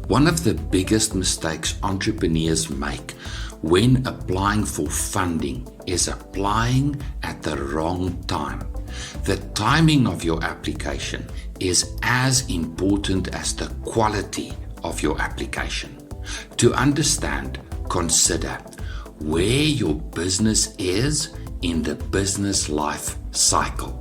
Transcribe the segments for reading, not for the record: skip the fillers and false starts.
One of the biggest mistakes entrepreneurs make when applying for funding is applying at the wrong time. The timing of your application is as important as the quality of your application. To understand, consider where your business is in the business life cycle,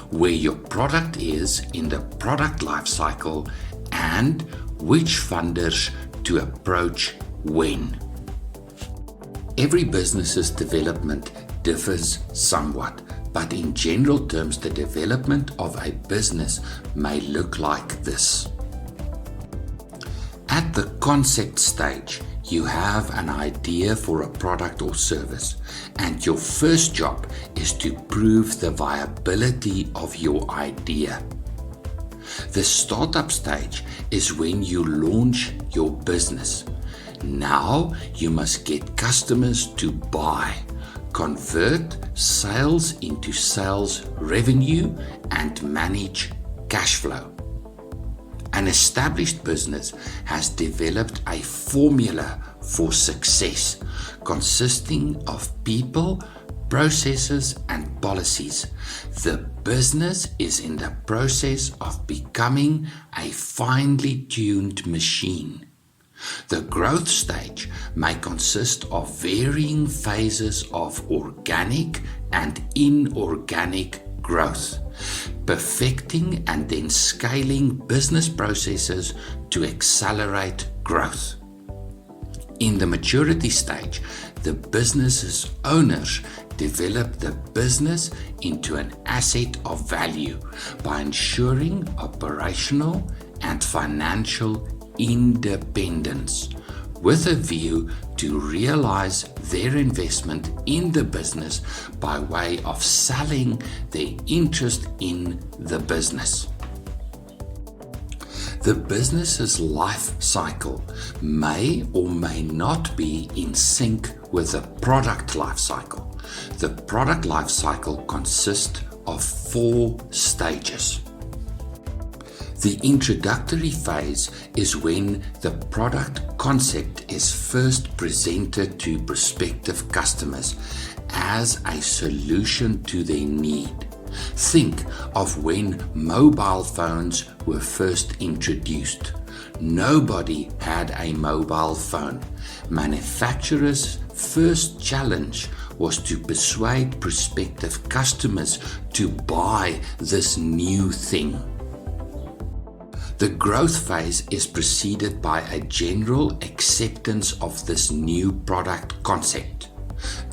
where your product is in the product life cycle, and which funders to approach when. Every business's development differs somewhat, but in general terms, the development of a business may look like this. At the concept stage, you have an idea for a product or service, and your first job is to prove the viability of your idea. The startup stage is when you launch your business. Now you must get customers to buy, convert sales into sales revenue, and manage cash flow. An established business has developed a formula for success consisting of people, processes, and policies. The business is in the process of becoming a finely tuned machine. The growth stage may consist of varying phases of organic and inorganic growth, perfecting and then scaling business processes to accelerate growth. In the maturity stage, the business's owners develop the business into an asset of value by ensuring operational and financial independence, with a view to realize their investment in the business by way of selling their interest in the business. The business's life cycle may or may not be in sync with the product life cycle. The product life cycle consists of 4 stages. The introductory phase is when the product concept is first presented to prospective customers as a solution to their need. Think of when mobile phones were first introduced. Nobody had a mobile phone. Manufacturers' first challenge was to persuade prospective customers to buy this new thing. The growth phase is preceded by a general acceptance of this new product concept.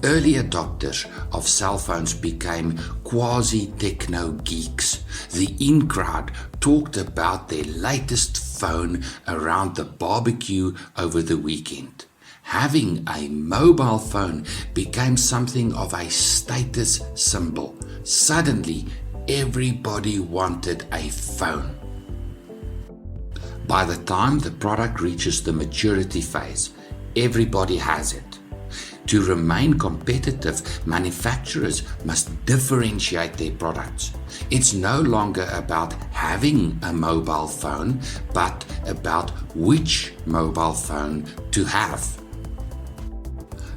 Early adopters of cell phones became quasi-techno geeks. The in-crowd talked about their latest phone around the barbecue over the weekend. Having a mobile phone became something of a status symbol. Suddenly, everybody wanted a phone. By the time the product reaches the maturity phase, everybody has it. To remain competitive, manufacturers must differentiate their products. It's no longer about having a mobile phone, but about which mobile phone to have.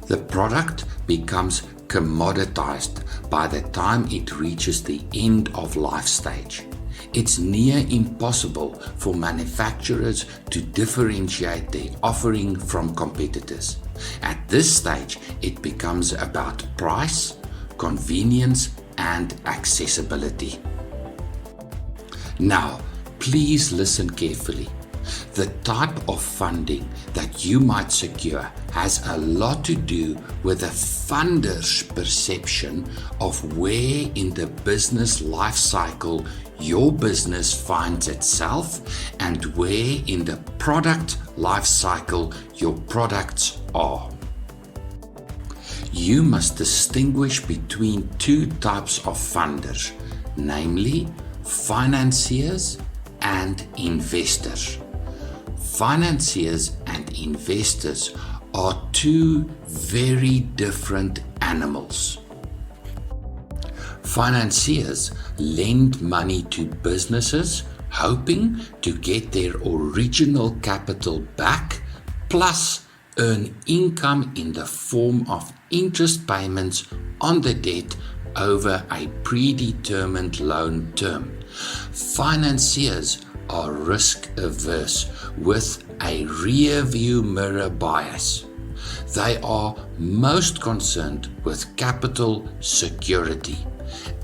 The product becomes commoditized by the time it reaches the end of life stage. It's near impossible for manufacturers to differentiate their offering from competitors. At this stage, it becomes about price, convenience, and accessibility. Now, please listen carefully. The type of funding that you might secure has a lot to do with the funder's perception of where in the business life cycle your business finds itself and where in the product life cycle your products are. You must distinguish between 2 types of funders, namely financiers and investors. Financiers and investors are 2 very different animals. Financiers lend money to businesses, hoping to get their original capital back, plus earn income in the form of interest payments on the debt over a predetermined loan term. Financiers are risk averse with a rear view mirror bias. They are most concerned with capital security,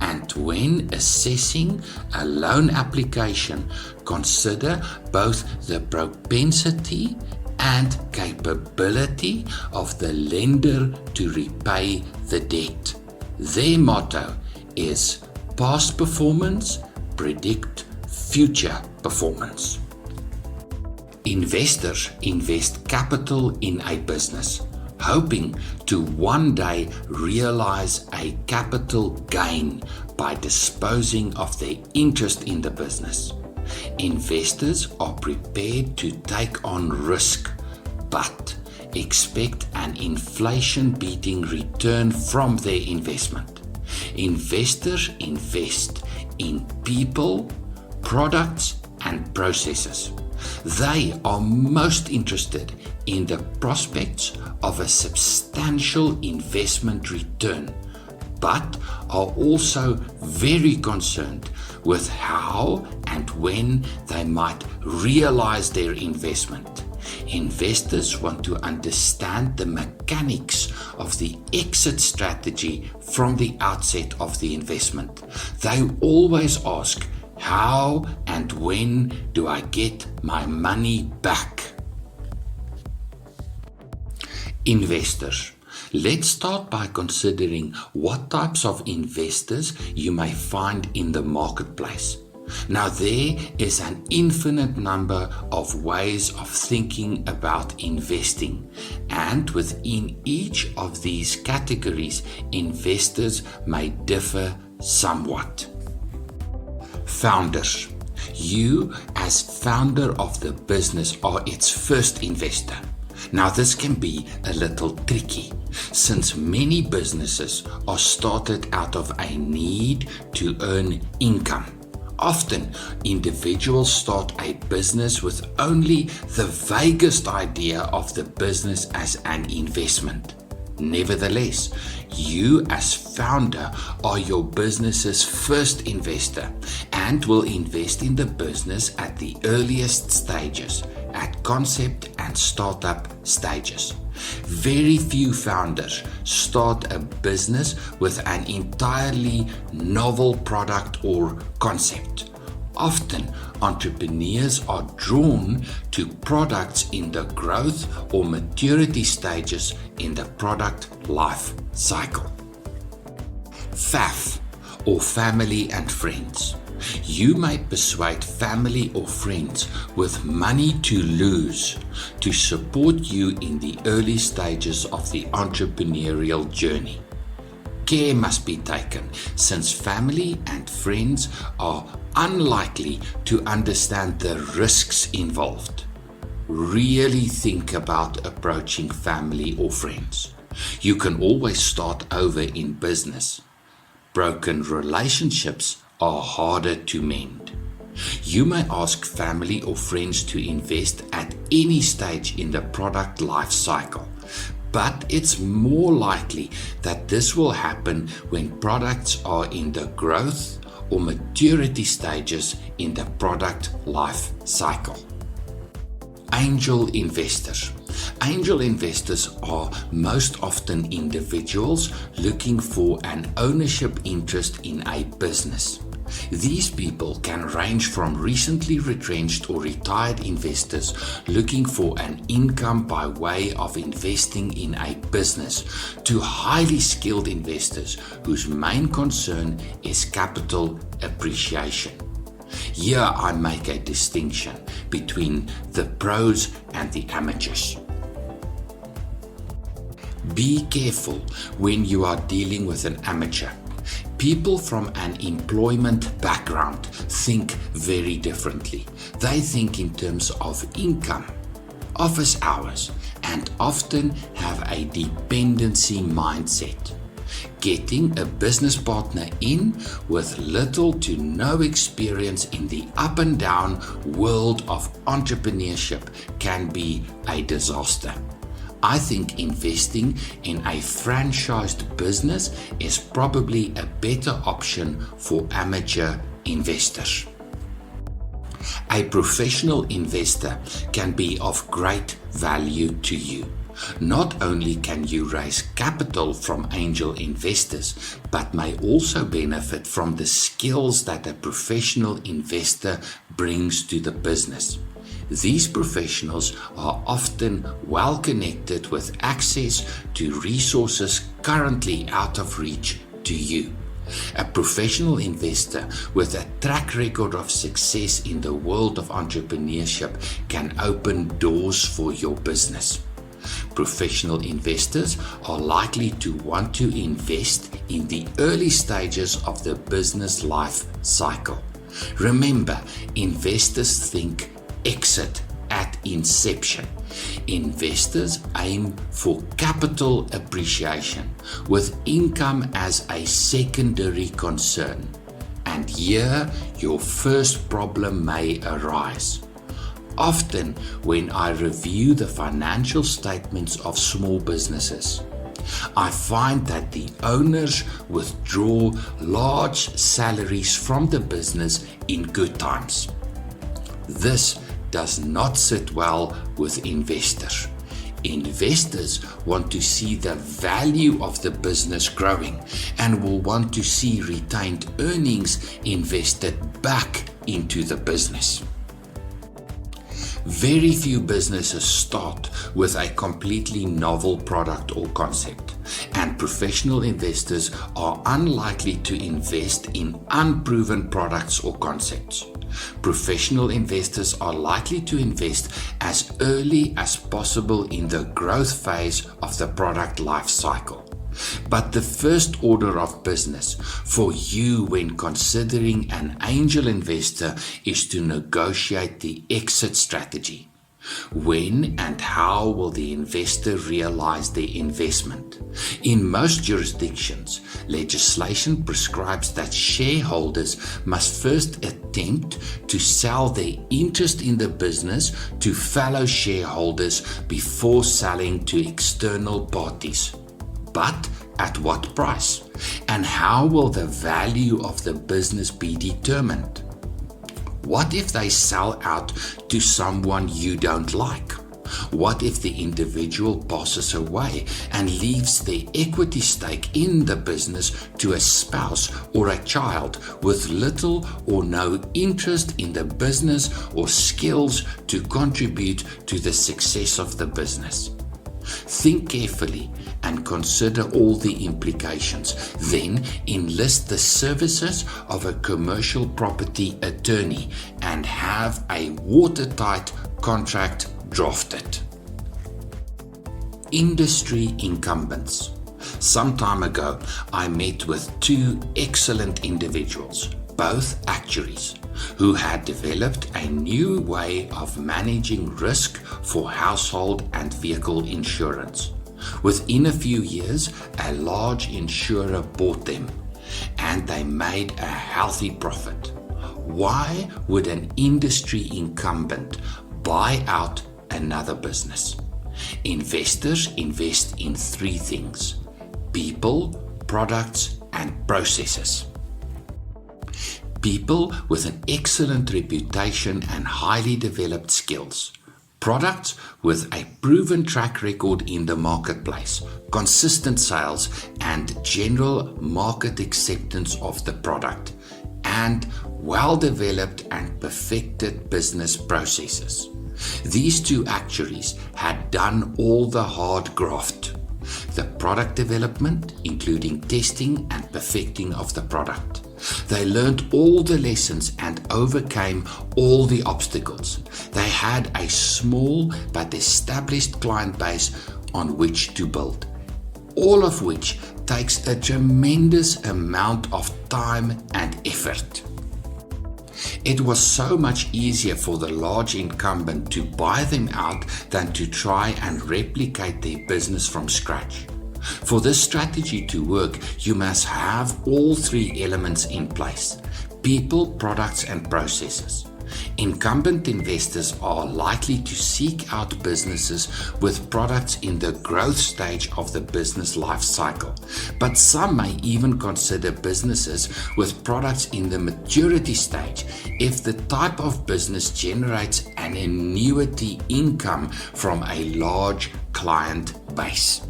and when assessing a loan application, consider both the propensity and capability of the lender to repay the debt. Their motto is past performance predict future performance. Investors invest capital in a business, hoping to one day realize a capital gain by disposing of their interest in the business. Investors are prepared to take on risk, but expect an inflation-beating return from their investment. Investors invest in people, products, and processes. They are most interested in the prospects of a substantial investment return, but are also very concerned with how and when they might realize their investment. Investors want to understand the mechanics of the exit strategy from the outset of the investment. They always ask, how and when do I get my money back? Investors. Let's start by considering what types of investors you may find in the marketplace. Now, there is an infinite number of ways of thinking about investing, and within each of these categories, investors may differ somewhat. Founders. You, as founder of the business, are its first investor. Now, this can be a little tricky, since many businesses are started out of a need to earn income. Often, individuals start a business with only the vaguest idea of the business as an investment. Nevertheless, you as founder are your business's first investor and will invest in the business at the earliest stages, at concept and startup stages. Very few founders start a business with an entirely novel product or concept. Often, entrepreneurs are drawn to products in the growth or maturity stages in the product life cycle. FAF, or family and friends. You may persuade family or friends with money to lose to support you in the early stages of the entrepreneurial journey. Care must be taken, since family and friends are unlikely to understand the risks involved. Really think about approaching family or friends. You can always start over in business. Broken relationships are harder to mend. You may ask family or friends to invest at any stage in the product life cycle, but it's more likely that this will happen when products are in the growth or maturity stages in the product life cycle. Angel investors. Angel investors are most often individuals looking for an ownership interest in a business. These people can range from recently retrenched or retired investors looking for an income by way of investing in a business to highly skilled investors whose main concern is capital appreciation. Here I make a distinction between the pros and the amateurs. Be careful when you are dealing with an amateur. People from an employment background think very differently. They think in terms of income, office hours, and often have a dependency mindset. Getting a business partner in with little to no experience in the up and down world of entrepreneurship can be a disaster. I think investing in a franchised business is probably a better option for amateur investors. A professional investor can be of great value to you. Not only can you raise capital from angel investors, but may also benefit from the skills that a professional investor brings to the business. These professionals are often well connected with access to resources currently out of reach to you. A professional investor with a track record of success in the world of entrepreneurship can open doors for your business. Professional investors are likely to want to invest in the early stages of the business life cycle. Remember, investors think exit at inception. Investors aim for capital appreciation, with income as a secondary concern. And here your first problem may arise. Often, when I review the financial statements of small businesses, I find that the owners withdraw large salaries from the business in good times. This does not sit well with investors. Investors want to see the value of the business growing and will want to see retained earnings invested back into the business. Very few businesses start with a completely novel product or concept, and professional investors are unlikely to invest in unproven products or concepts. Professional investors are likely to invest as early as possible in the growth phase of the product life cycle. But the first order of business for you when considering an angel investor is to negotiate the exit strategy. When and how will the investor realize their investment? In most jurisdictions, legislation prescribes that shareholders must first attempt to sell their interest in the business to fellow shareholders before selling to external parties. But at what price? And how will the value of the business be determined? What if they sell out to someone you don't like? What if the individual passes away and leaves their equity stake in the business to a spouse or a child with little or no interest in the business or skills to contribute to the success of the business? Think carefully and consider all the implications. Then enlist the services of a commercial property attorney and have a watertight contract drafted. Industry incumbents. Some time ago, I met with two excellent individuals, both actuaries, who had developed a new way of managing risk for household and vehicle insurance. Within a few years, a large insurer bought them, and they made a healthy profit. Why would an industry incumbent buy out another business? Investors invest in three things: people, products, and processes. People with an excellent reputation and highly developed skills. Products with a proven track record in the marketplace, consistent sales, and general market acceptance of the product, and well-developed and perfected business processes. These two actuaries had done all the hard graft. The product development, including testing and perfecting of the product. They learned all the lessons and overcame all the obstacles. They had a small but established client base on which to build, all of which takes a tremendous amount of time and effort. It was so much easier for the large incumbent to buy them out than to try and replicate their business from scratch. For this strategy to work, you must have all three elements in place: people, products, and processes. Incumbent investors are likely to seek out businesses with products in the growth stage of the business life cycle, but some may even consider businesses with products in the maturity stage if the type of business generates an annuity income from a large client base.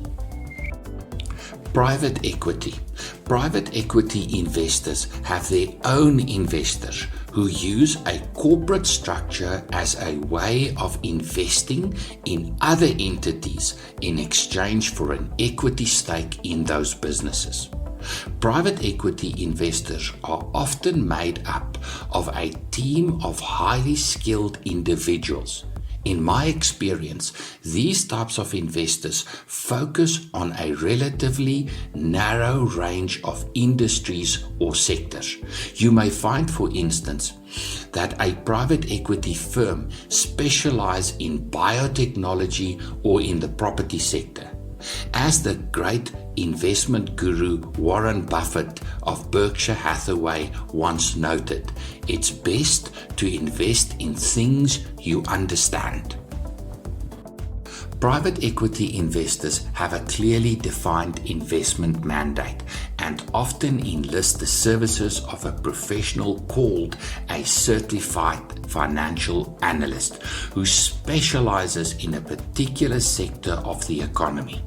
Private equity. Private equity investors have their own investors who use a corporate structure as a way of investing in other entities in exchange for an equity stake in those businesses. Private equity investors are often made up of a team of highly skilled individuals. In my experience, these types of investors focus on a relatively narrow range of industries or sectors. You may find, for instance, that a private equity firm specializes in biotechnology or in the property sector. As the great investment guru Warren Buffett of Berkshire Hathaway once noted, it's best to invest in things you understand. Private equity investors have a clearly defined investment mandate and often enlist the services of a professional called a certified financial analyst who specializes in a particular sector of the economy.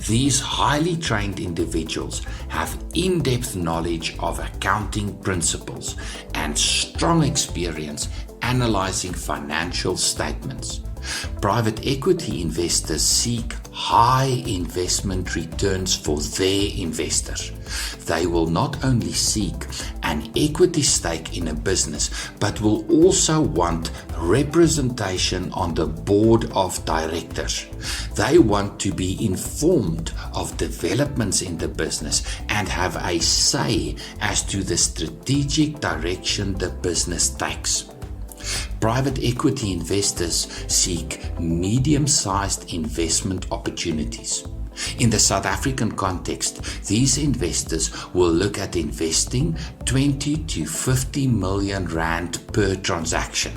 These highly trained individuals have in-depth knowledge of accounting principles and strong experience analyzing financial statements. Private equity investors seek high investment returns for their investors. They will not only seek an equity stake in a business, but will also want representation on the board of directors. They want to be informed of developments in the business and have a say as to the strategic direction the business takes. Private equity investors seek medium-sized investment opportunities. In the South African context, these investors will look at investing 20 to 50 million rand per transaction.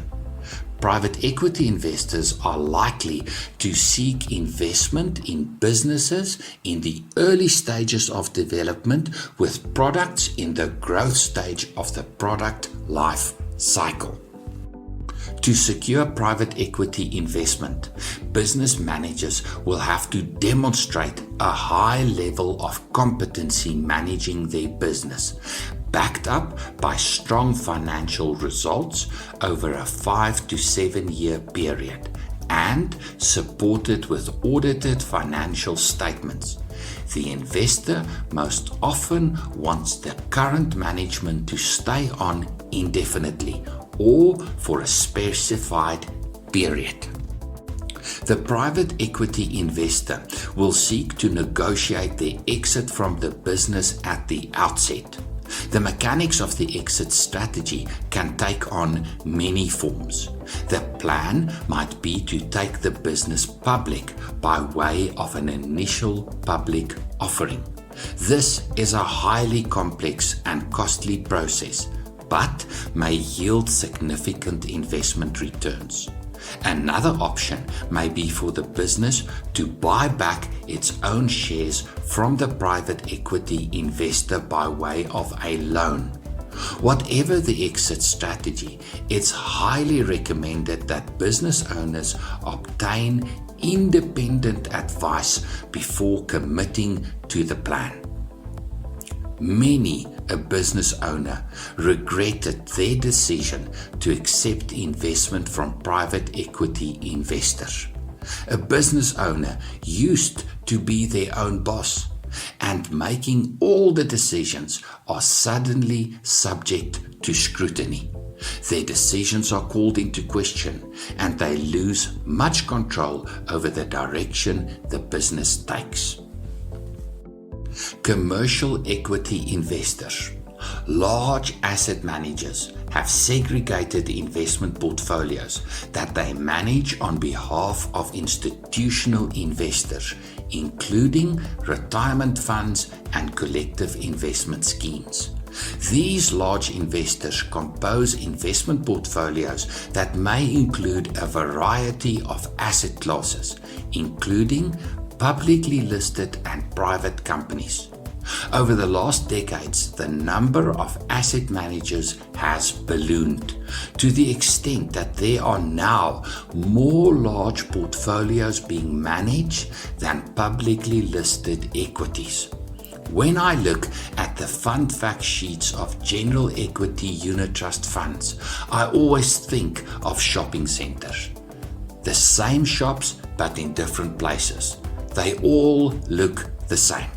Private equity investors are likely to seek investment in businesses in the early stages of development with products in the growth stage of the product life cycle. To secure private equity investment, business managers will have to demonstrate a high level of competency managing their business, backed up by strong financial results over a 5 to 7 year period, and supported with audited financial statements. The investor most often wants the current management to stay on indefinitely or for a specified period. The private equity investor will seek to negotiate their exit from the business at the outset. The mechanics of the exit strategy can take on many forms. The plan might be to take the business public by way of an initial public offering. This is a highly complex and costly process, but may yield significant investment returns. Another option may be for the business to buy back its own shares from the private equity investor by way of a loan. Whatever the exit strategy, it's highly recommended that business owners obtain independent advice before committing to the plan. Many a business owner regretted their decision to accept investment from private equity investors. A business owner used to be their own boss, and making all the decisions are suddenly subject to scrutiny. Their decisions are called into question, and they lose much control over the direction the business takes. Commercial equity investors. Large asset managers have segregated investment portfolios that they manage on behalf of institutional investors, including retirement funds and collective investment schemes. These large investors compose investment portfolios that may include a variety of asset classes, including publicly listed and private companies. Over the last decades, the number of asset managers has ballooned to the extent that there are now more large portfolios being managed than publicly listed equities. When I look at the fund fact sheets of general equity unit trust funds, I always think of shopping centers. The same shops, but in different places. They all look the same.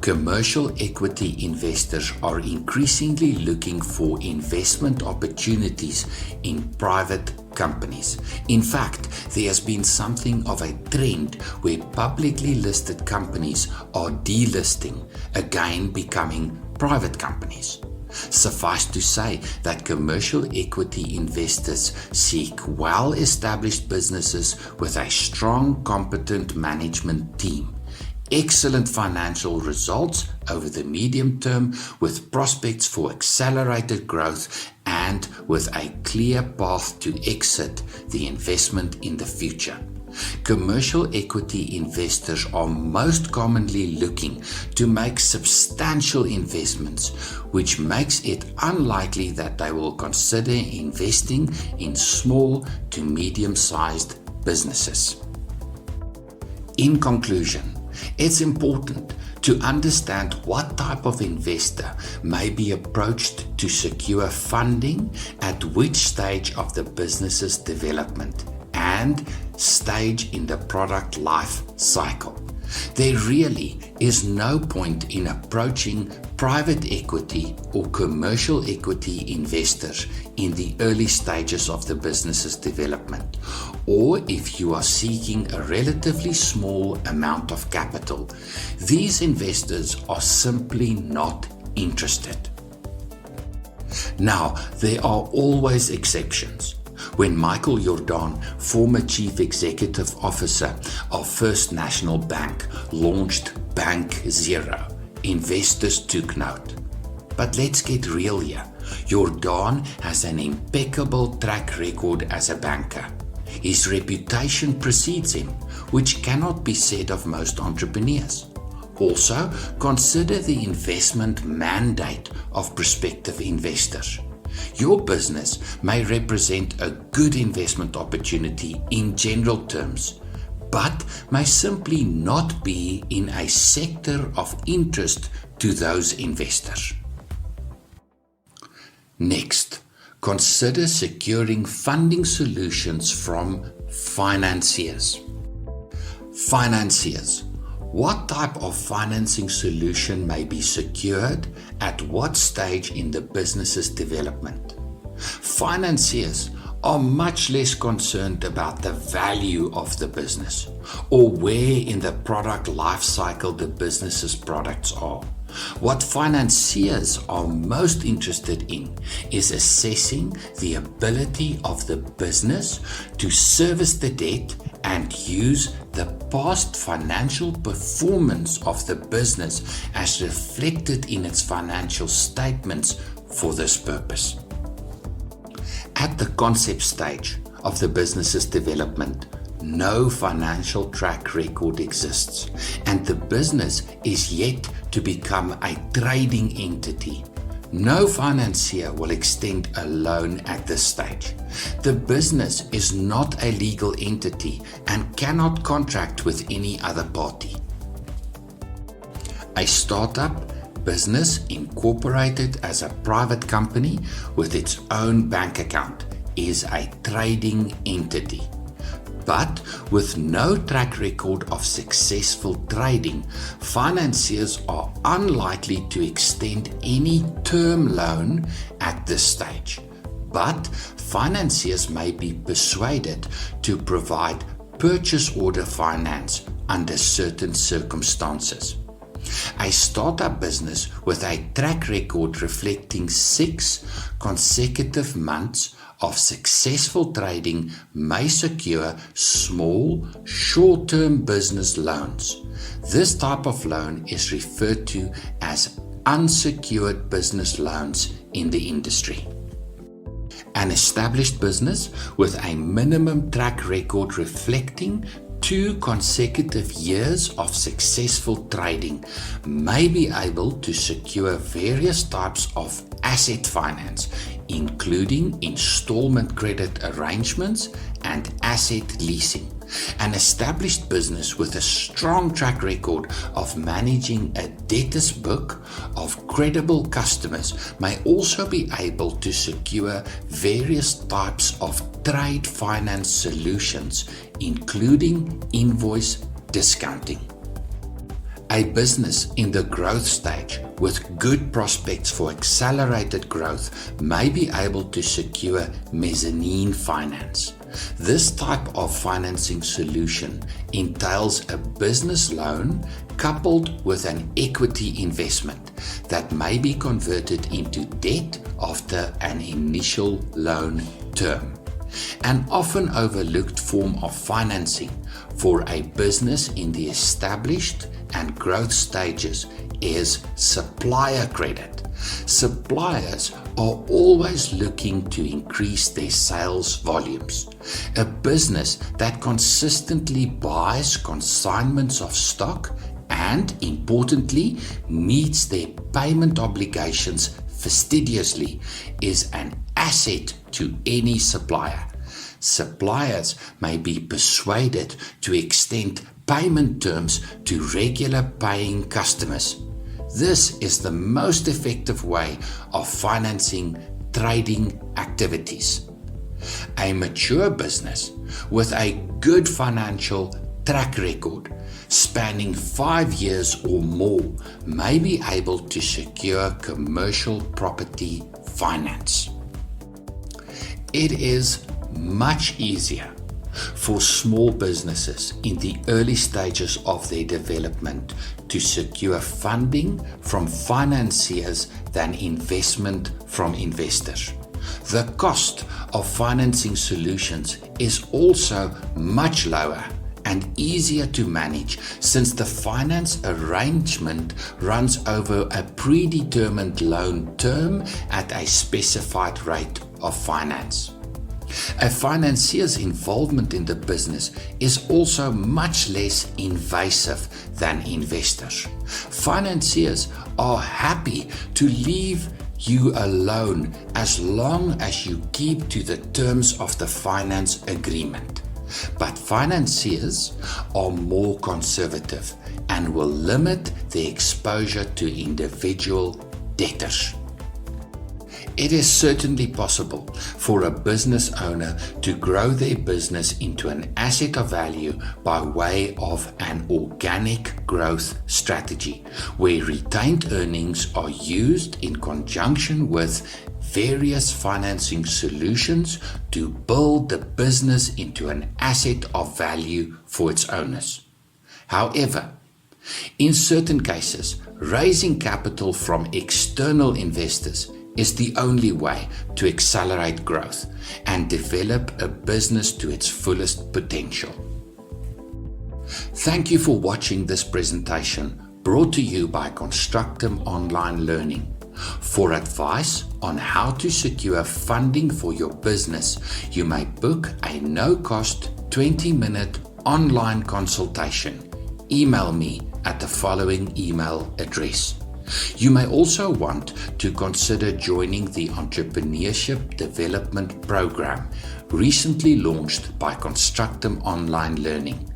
Commercial equity investors are increasingly looking for investment opportunities in private companies. In fact, there has been something of a trend where publicly listed companies are delisting, again becoming private companies. Suffice to say that commercial equity investors seek well-established businesses with a strong, competent management team, excellent financial results over the medium term with prospects for accelerated growth and with a clear path to exit the investment in the future. Commercial equity investors are most commonly looking to make substantial investments, which makes it unlikely that they will consider investing in small to medium-sized businesses. In conclusion, it's important to understand what type of investor may be approached to secure funding at which stage of the business's development and stage in the product life cycle. There really is no point in approaching private equity or commercial equity investors in the early stages of the business's development, or if you are seeking a relatively small amount of capital. These investors are simply not interested. Now, there are always exceptions. When Michael Jordan, former Chief Executive Officer of First National Bank, launched Bank Zero, investors took note. But let's get real here. Jordan has an impeccable track record as a banker. His reputation precedes him, which cannot be said of most entrepreneurs. Also, consider the investment mandate of prospective investors. Your business may represent a good investment opportunity in general terms, but may simply not be in a sector of interest to those investors. Next, consider securing funding solutions from financiers. Financiers. What type of financing solution may be secured at what stage in the business's development? Financiers are much less concerned about the value of the business or where in the product life cycle the business's products are. What financiers are most interested in is assessing the ability of the business to service the debt and use the past financial performance of the business as reflected in its financial statements for this purpose. At the concept stage of the business's development, no financial track record exists, and the business is yet to become a trading entity. No financier will extend a loan at this stage. The business is not a legal entity and cannot contract with any other party. A startup business incorporated as a private company with its own bank account is a trading entity. But with no track record of successful trading, financiers are unlikely to extend any term loan at this stage. But financiers may be persuaded to provide purchase order finance under certain circumstances. A startup business with a track record reflecting 6 consecutive months of successful trading may secure small, short-term business loans. This type of loan is referred to as unsecured business loans in the industry. An established business with a minimum track record reflecting 2 consecutive years of successful trading may be able to secure various types of asset finance, including installment credit arrangements and asset leasing. An established business with a strong track record of managing a debtors book of credible customers may also be able to secure various types of trade finance solutions, including invoice discounting. A business in the growth stage with good prospects for accelerated growth may be able to secure mezzanine finance. This type of financing solution entails a business loan coupled with an equity investment that may be converted into debt after an initial loan term. An often overlooked form of financing for a business in the established and growth stages is supplier credit. Suppliers are always looking to increase their sales volumes. A business that consistently buys consignments of stock and, importantly, meets their payment obligations fastidiously is an asset to any supplier. Suppliers may be persuaded to extend payment terms to regular paying customers. This is the most effective way of financing trading activities. A mature business with a good financial track record spanning 5 years or more may be able to secure commercial property finance. It is much easier for small businesses in the early stages of their development to secure funding from financiers than investment from investors. The cost of financing solutions is also much lower and easier to manage since the finance arrangement runs over a predetermined loan term at a specified rate of finance. A financier's involvement in the business is also much less invasive than investors. Financiers are happy to leave you alone as long as you keep to the terms of the finance agreement. But financiers are more conservative and will limit the exposure to individual debtors. It is certainly possible for a business owner to grow their business into an asset of value by way of an organic growth strategy, where retained earnings are used in conjunction with various financing solutions to build the business into an asset of value for its owners. However, in certain cases, raising capital from external investors is the only way to accelerate growth and develop a business to its fullest potential. Thank you for watching this presentation brought to you by Constructum Online Learning. For advice on how to secure funding for your business, you may book a no-cost 20-minute online consultation. Email me at the following email address. You may also want to consider joining the Entrepreneurship Development Program, recently launched by Constructum Online Learning.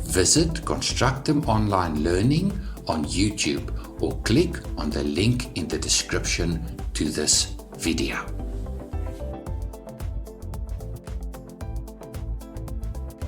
Visit Constructum Online Learning on YouTube or click on the link in the description to this video.